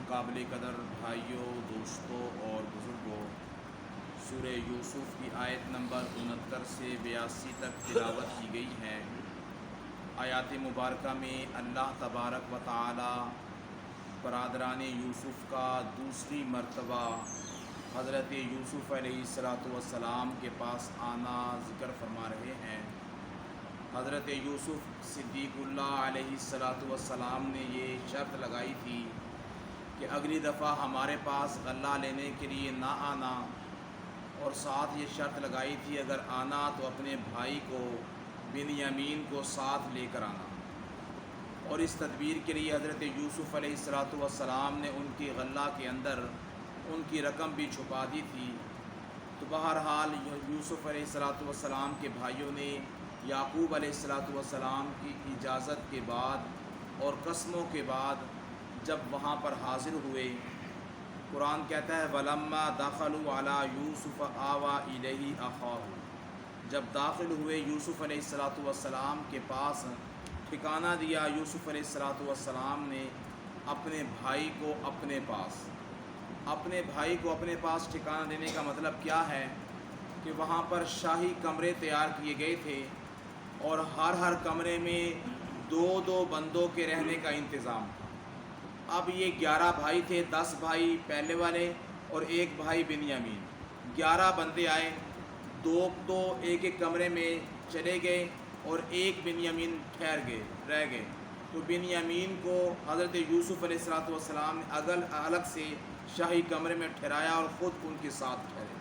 قابل قدر بھائیوں، دوستوں اور بزرگوں، سورہ یوسف کی آیت نمبر 69 سے 82 تک تلاوت کی گئی ہے۔ آیات مبارکہ میں اللہ تبارک و تعالی برادران یوسف کا دوسری مرتبہ حضرت یوسف علیہ السلام کے پاس آنا ذکر فرما رہے ہیں۔ حضرت یوسف صدیق اللہ علیہ السلام نے یہ شرط لگائی تھی کہ اگلی دفعہ ہمارے پاس غلہ لینے کے لیے نہ آنا، اور ساتھ یہ شرط لگائی تھی اگر آنا تو اپنے بھائی کو بنیامین کو ساتھ لے کر آنا۔ اور اس تدبیر کے لیے حضرت یوسف علیہ السلام نے ان کی غلہ کے اندر ان کی رقم بھی چھپا دی تھی۔ تو بہرحال یوسف علیہ السلام کے بھائیوں نے یعقوب علیہ السلام کی اجازت کے بعد اور قسموں کے بعد جب وہاں پر حاضر ہوئے، قرآن کہتا ہے وَلَمَّا دَخَلُوا عَلَى يُوسُفَ آوَى إِلَيْهِ أَخَاهُ، جب داخل ہوئے یوسف علیہ السلام کے پاس، ٹھکانہ دیا یوسف علیہ السلام نے اپنے بھائی کو اپنے پاس۔ اپنے بھائی کو اپنے پاس ٹھکانہ دینے کا مطلب کیا ہے کہ وہاں پر شاہی کمرے تیار کیے گئے تھے، اور ہر کمرے میں 2 بندوں کے رہنے کا انتظام تھا۔ اب یہ 11 بھائی تھے، 10 بھائی پہلے والے اور 1 بھائی بنیامین، 11 بندے آئے، 2 تو ایک کمرے میں چلے گئے اور 1 بنیامین رہ گئے۔ تو بنیامین کو حضرت یوسف علیہ السلام نے الگ سے شاہی کمرے میں ٹھہرایا اور خود ان کے ساتھ ٹھہرے۔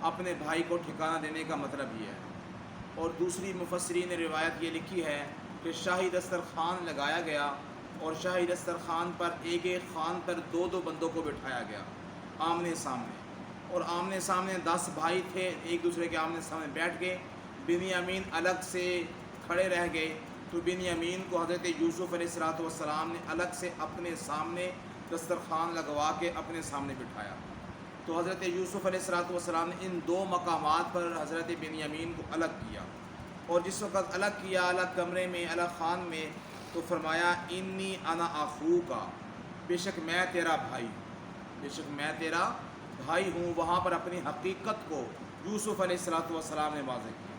اپنے بھائی کو ٹھکانہ دینے کا مطلب یہ ہے۔ اور دوسری مفسرین نے روایت یہ لکھی ہے کہ شاہی دسترخوان لگایا گیا، اور شاہی دسترخوان پر ایک خوان پر 2 بندوں کو بٹھایا گیا آمنے سامنے، اور آمنے سامنے 10 بھائی تھے، ایک دوسرے کے آمنے سامنے بیٹھ گئے۔ بنیامین الگ سے کھڑے رہ گئے، تو بنیامین کو حضرت یوسف علیہ السلام نے الگ سے اپنے سامنے دسترخوان لگوا کے اپنے سامنے بٹھایا۔ تو حضرت یوسف علیہ السلام نے ان 2 مقامات پر حضرت بنیامین کو الگ کیا، اور جس وقت الگ کیا، الگ کمرے میں، الگ خان میں، تو فرمایا انی انا اخوکا، بے شک میں تیرا بھائی ہوں، بے شک میں تیرا بھائی ہوں۔ وہاں پر اپنی حقیقت کو یوسف علیہ السلام نے واضح کیا۔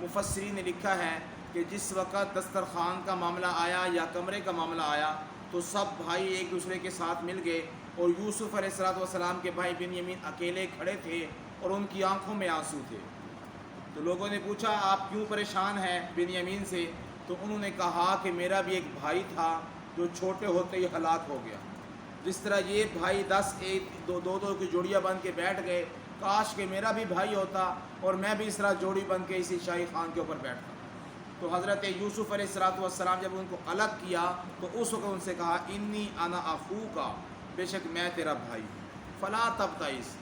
مفسرین نے لکھا ہے کہ جس وقت دسترخوان کا معاملہ آیا یا کمرے کا معاملہ آیا، تو سب بھائی ایک دوسرے کے ساتھ مل گئے، اور یوسف علیہ السلام کے بھائی بنیامین اکیلے کھڑے تھے اور ان کی آنکھوں میں آنسو تھے۔ تو لوگوں نے پوچھا آپ کیوں پریشان ہیں بنیامین سے؟ تو انہوں نے کہا کہ میرا بھی ایک بھائی تھا جو چھوٹے ہوتے ہی ہلاک ہو گیا۔ جس طرح یہ بھائی 10 دو کی جوڑیاں بن کے بیٹھ گئے، کاش کہ میرا بھی بھائی ہوتا اور میں بھی اس طرح جوڑی بن کے اسی شاہی خان کے اوپر بیٹھتا۔ تو حضرت یوسف علیہ السلام جب ان کو الگ کیا تو اس وقت ان سے کہا انی انا اخوکا، بے شک میں تیرا بھائی ہوں، فلا تبتئس،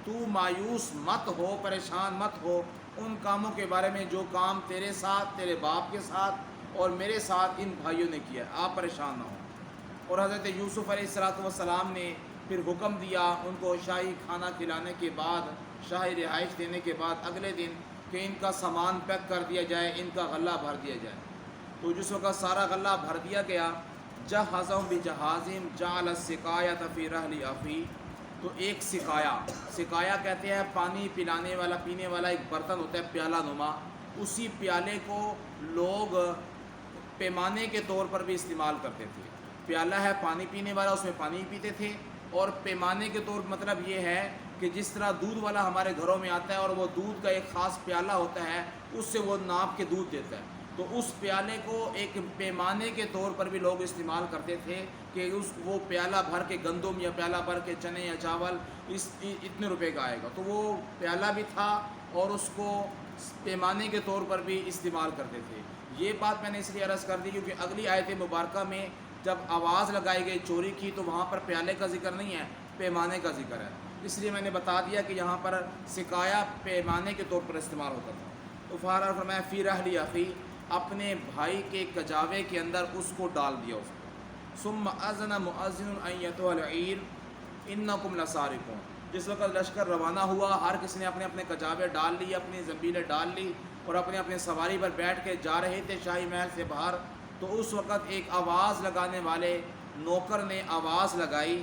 تو مایوس مت ہو، پریشان مت ہو ان کاموں کے بارے میں جو کام تیرے ساتھ، تیرے باپ کے ساتھ اور میرے ساتھ ان بھائیوں نے کیا، آپ پریشان نہ ہو۔ اور حضرت یوسف علیہ السلام نے پھر حکم دیا ان کو شاہی کھانا کھلانے کے بعد، شاہی رہائش دینے کے بعد اگلے دن کہ ان کا سامان پیک کر دیا جائے، ان کا غلہ بھر دیا جائے۔ تو جس وقت سارا غلہ بھر دیا گیا، جہزہم بجہازہم جعل السقایۃ فی رحل اخیہ، تو ایک سقایا کہتے ہیں پانی پلانے والا، پینے والا ایک برتن ہوتا ہے پیالہ نما، اسی پیالے کو لوگ پیمانے کے طور پر بھی استعمال کرتے تھے۔ پیالہ ہے پانی پینے والا، اس میں پانی پیتے تھے، اور پیمانے کے طور مطلب یہ ہے کہ جس طرح دودھ والا ہمارے گھروں میں آتا ہے اور وہ دودھ کا ایک خاص پیالہ ہوتا ہے، اس سے وہ ناپ کے دودھ دیتا ہے، تو اس پیالے کو ایک پیمانے کے طور پر بھی لوگ استعمال کرتے تھے کہ وہ پیالہ بھر کے گندم یا پیالہ بھر کے چنے یا چاول اتنے روپے کا آئے گا، تو وہ پیالہ بھی تھا اور اس کو پیمانے کے طور پر بھی استعمال کرتے تھے۔ یہ بات میں نے اس لیے عرض کر دی کیونکہ اگلی آیت مبارکہ میں جب آواز لگائی گئی چوری کی تو وہاں پر پیالے کا ذکر نہیں ہے، پیمانے کا ذکر ہے، اس لیے میں نے بتا دیا کہ یہاں پر سقایا پیمانے کے طور پر استعمال ہوتا تھا۔ تو فہرا فرمایا فی رحل اخیہ، اپنے بھائی کے کجاوے کے اندر اس کو ڈال دیا اس کو۔ ثم اذن مؤذن ان ایتها العیر انکم لسارقون، جس وقت لشکر روانہ ہوا، ہر کسی نے اپنے اپنے کجاوے ڈال لی، اپنی زنبیلیں ڈال لی اور اپنے اپنے سواری پر بیٹھ کے جا رہے تھے شاہی محل سے باہر، تو اس وقت ایک آواز لگانے والے نوکر نے آواز لگائی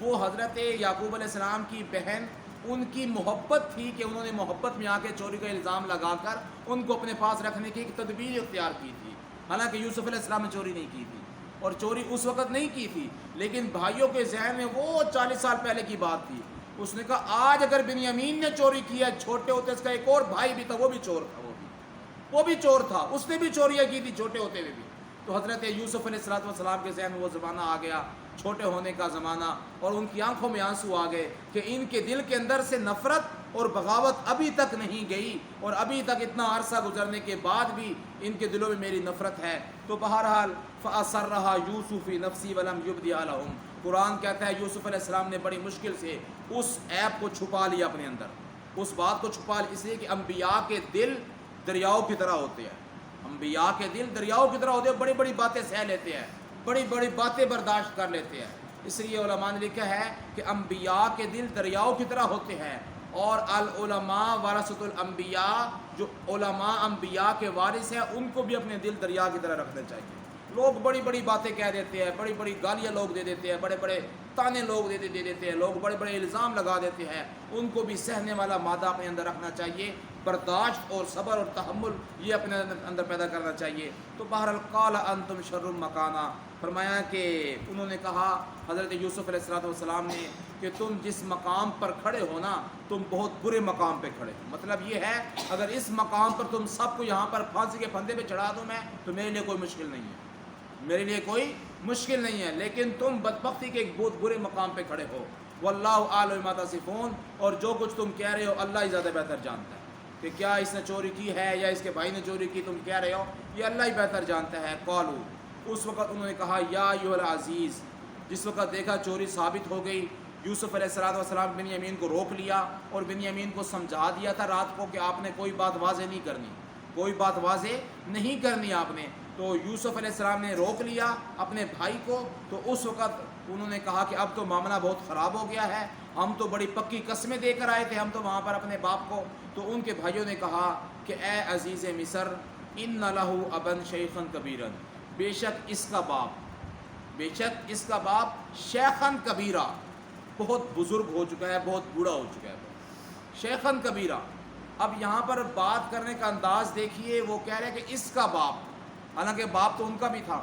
وہ حضرت یعقوب علیہ السلام کی بہن، ان کی محبت تھی کہ انہوں نے محبت میں آ کے چوری کا الزام لگا کر ان کو اپنے پاس رکھنے کی ایک تدبیر اختیار کی تھی۔ حالانکہ یوسف علیہ السلام نے چوری نہیں کی تھی، اور چوری اس وقت نہیں کی تھی، لیکن بھائیوں کے ذہن میں وہ 40 سال پہلے کی بات تھی۔ اس نے کہا آج اگر بنیامین نے چوری کیا، چھوٹے ہوتے اس کا ایک اور بھائی بھی تھا، وہ بھی چور تھا، وہ بھی چور تھا، اس نے بھی چوریاں کی تھی چھوٹے ہوتے ہوئے بھی۔ تو حضرت یوسف علیہ السلام کے ذہن میں وہ زمانہ آ گیا، چھوٹے ہونے کا زمانہ، اور ان کی آنکھوں میں آنسو آ گئے کہ ان کے دل کے اندر سے نفرت اور بغاوت ابھی تک نہیں گئی، اور ابھی تک اتنا عرصہ گزرنے کے بعد بھی ان کے دلوں میں میری نفرت ہے۔ تو بہرحال فَأَسَرَّهَا يُوسُفُ فِي نَفْسِهِ وَلَمْ يُبْدِهَا لَهُمْ، قرآن کہتا ہے یوسف علیہ السلام نے بڑی مشکل سے اس عیب کو چھپا لیا اپنے اندر، اس بات کو چھپا لیا، اس لیے کہ انبیاء کے دل دریاؤں کی طرح ہوتے ہیں، انبیاء کے دل دریاؤں کی طرح ہوتے ہیں، بڑی بڑی باتیں سہ لیتے ہیں، بڑی بڑی باتیں برداشت کر لیتے ہیں۔ اس لیے علماء نے لکھا ہے کہ انبیاء کے دل دریاؤں کی طرح ہوتے ہیں، اور العلماء ورثۃ الانبیاء، جو علماء انبیاء کے وارث ہیں ان کو بھی اپنے دل دریا کی طرح رکھنا چاہیے۔ لوگ بڑی بڑی باتیں کہہ دیتے ہیں، بڑی بڑی گالیاں لوگ دے دیتے ہیں، بڑے بڑے تانے لوگ دے دیتے ہیں، لوگ بڑے بڑے الزام لگا دیتے ہیں، ان کو بھی سہنے والا مادہ اپنے اندر رکھنا چاہیے، برداشت اور صبر اور تحمل یہ اپنے اندر پیدا کرنا چاہیے۔ تو بہرحال قال انتم شر مکانا، فرمایا کہ انہوں نے کہا حضرت یوسف علیہ السلام نے کہ تم جس مقام پر کھڑے ہو نا، تم بہت برے مقام پہ کھڑے ہو۔ مطلب یہ ہے اگر اس مقام پر تم سب کو یہاں پر پھانسی کے پھندے پہ چڑھا دوں میں، تو میرے لیے کوئی مشکل نہیں ہے، میرے لیے کوئی مشکل نہیں ہے، لیکن تم بدبختی کے ایک بہت برے مقام پہ کھڑے ہو۔ واللہ اعلم بما تصفون، اور جو کچھ تم کہہ رہے ہو اللہ ہی زیادہ بہتر جانتا ہے کہ کیا اس نے چوری کی ہے یا اس کے بھائی نے چوری کی، تم کہہ رہے ہو یہ اللہ ہی بہتر جانتا ہے۔ قالو، اس وقت انہوں نے کہا یا ایھا العزیز، جس وقت دیکھا چوری ثابت ہو گئی، یوسف علیہ السلام بنیامین کو روک لیا اور بنیامین کو سمجھا دیا تھا رات کو کہ آپ نے کوئی بات واضح نہیں کرنی، کوئی بات واضح نہیں کرنی آپ نے۔ تو یوسف علیہ السلام نے روک لیا اپنے بھائی کو، تو اس وقت انہوں نے کہا کہ اب تو معاملہ بہت خراب ہو گیا ہے، ہم تو بڑی پکی قسمیں دے کر آئے تھے ہم تو وہاں پر اپنے باپ کو۔ تو ان کے بھائیوں نے کہا کہ اے عزیز مصر، ان لہ ابن شیخا کبیرا، بے شک اس کا باپ شیخا کبیرا، بہت بزرگ ہو چکا ہے، بہت بوڑھا ہو چکا ہے، شیخا کبیرا۔ اب یہاں پر بات کرنے کا انداز دیکھیے، وہ کہہ رہے ہیں کہ اس کا باپ، حالانکہ باپ تو ان کا بھی تھا،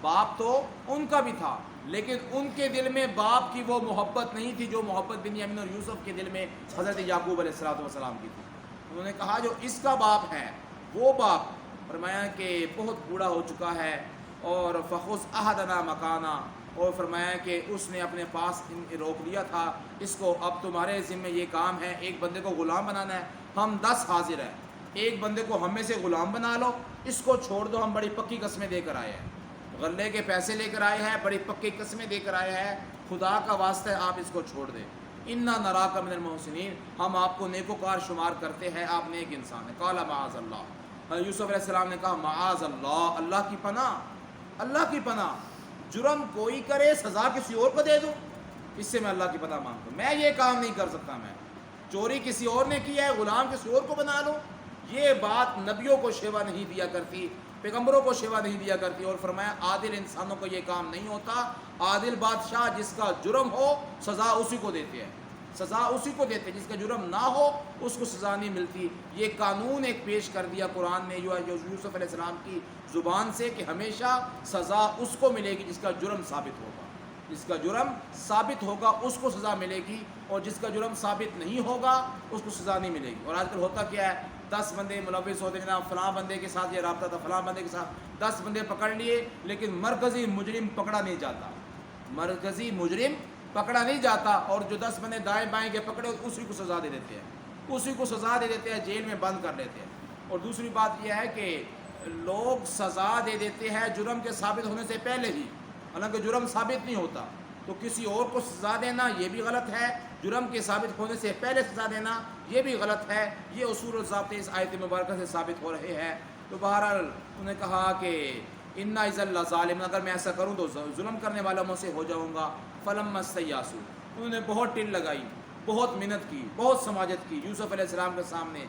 باپ تو ان کا بھی تھا، لیکن ان کے دل میں باپ کی وہ محبت نہیں تھی جو محبت بنیامین اور یوسف کے دل میں حضرت یعقوب علیہ السلام کی تھی۔ انہوں نے کہا جو اس کا باپ ہے وہ باپ، فرمایا کہ بہت بوڑھا ہو چکا ہے، اور فخذ احدنا مکانا، اور فرمایا کہ اس نے اپنے پاس روک لیا تھا اس کو، اب تمہارے ذمہ یہ کام ہے، ایک بندے کو غلام بنانا ہے، ہم 10 حاضر ہیں، ایک بندے کو ہم میں سے غلام بنا لو، اس کو چھوڑ دو، ہم بڑی پکی قسمیں دے کر آئے ہیں، غلے کے پیسے لے کر آئے ہیں، بڑی پکی قسمیں دے کر آئے ہیں، خدا کا واسطہ ہے آپ اس کو چھوڑ دیں، انا نراک من المحسنین، ہم آپ کو نیکوکار شمار کرتے ہیں، آپ نیک انسان ہیں۔ قال معاذ اللہ، یوسف علیہ السلام نے کہا معاذ اللہ، اللہ کی پناہ، اللہ کی پناہ، جرم کوئی کرے سزا کسی اور کو دے دوں، اس سے میں اللہ کی پناہ مانگتا ہوں، میں یہ کام نہیں کر سکتا، میں چوری کسی اور نے کی ہے، غلام کسی اور کو بنا لوں، یہ بات نبیوں کو شیوا نہیں دیا کرتی، پیغمبروں کو شیوا نہیں دیا کرتی۔ اور فرمایا عادل انسانوں کو یہ کام نہیں ہوتا، عادل بادشاہ جس کا جرم ہو سزا اسی کو دیتے ہیں، سزا اسی کو دیتے ہیں، جس کا جرم نہ ہو اس کو سزا نہیں ملتی۔ یہ قانون ایک پیش کر دیا قرآن نے یوسف علیہ السلام کی زبان سے کہ ہمیشہ سزا اس کو ملے گی جس کا جرم ثابت ہوگا، جس کا جرم ثابت ہوگا اس کو سزا ملے گی، اور جس کا جرم ثابت نہیں ہوگا اس کو سزا نہیں ملے گی۔ اور آج کل ہوتا کیا ہے، 10 بندے ملوث ہوتے ہیں، جناب فلاں بندے کے ساتھ یہ رابطہ تھا، فلاں بندے کے ساتھ، 10 بندے پکڑ لیے، لیکن مرکزی مجرم پکڑا نہیں جاتا، مرکزی مجرم پکڑا نہیں جاتا، اور جو 10 بندے دائیں بائیں کے پکڑے اسی کو سزا دے دیتے ہیں، اسی کو سزا دے دیتے ہیں، جیل میں بند کر دیتے ہیں۔ اور دوسری بات یہ ہے کہ لوگ سزا دے دیتے ہیں جرم کے ثابت ہونے سے پہلے ہی، حالانکہ جرم ثابت نہیں ہوتا، تو کسی اور کو سزا دینا یہ بھی غلط ہے، جرم کے ثابت ہونے سے پہلے سزا دینا یہ بھی غلط ہے۔ یہ اصول و ضابطے اس آیت مبارکہ سے ثابت ہو رہے ہیں۔ تو بہرحال انہوں نے کہا کہ انا اذا لظالمون، اگر میں ایسا کروں تو ظلم کرنے والوں میں سے ہو جاؤں گا۔ فلما استیاسوا، انہوں نے بہت ٹل لگائی، بہت محنت کی، بہت سماجت کی، یوسف علیہ السلام کے سامنے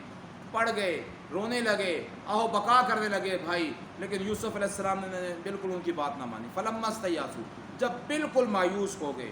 پڑ گئے، رونے لگے، آہو بکا کرنے لگے بھائی، لیکن یوسف علیہ السلام نے بالکل ان کی بات نہ مانی۔ فلما استیاسوا، جب بالکل مایوس ہو گئے،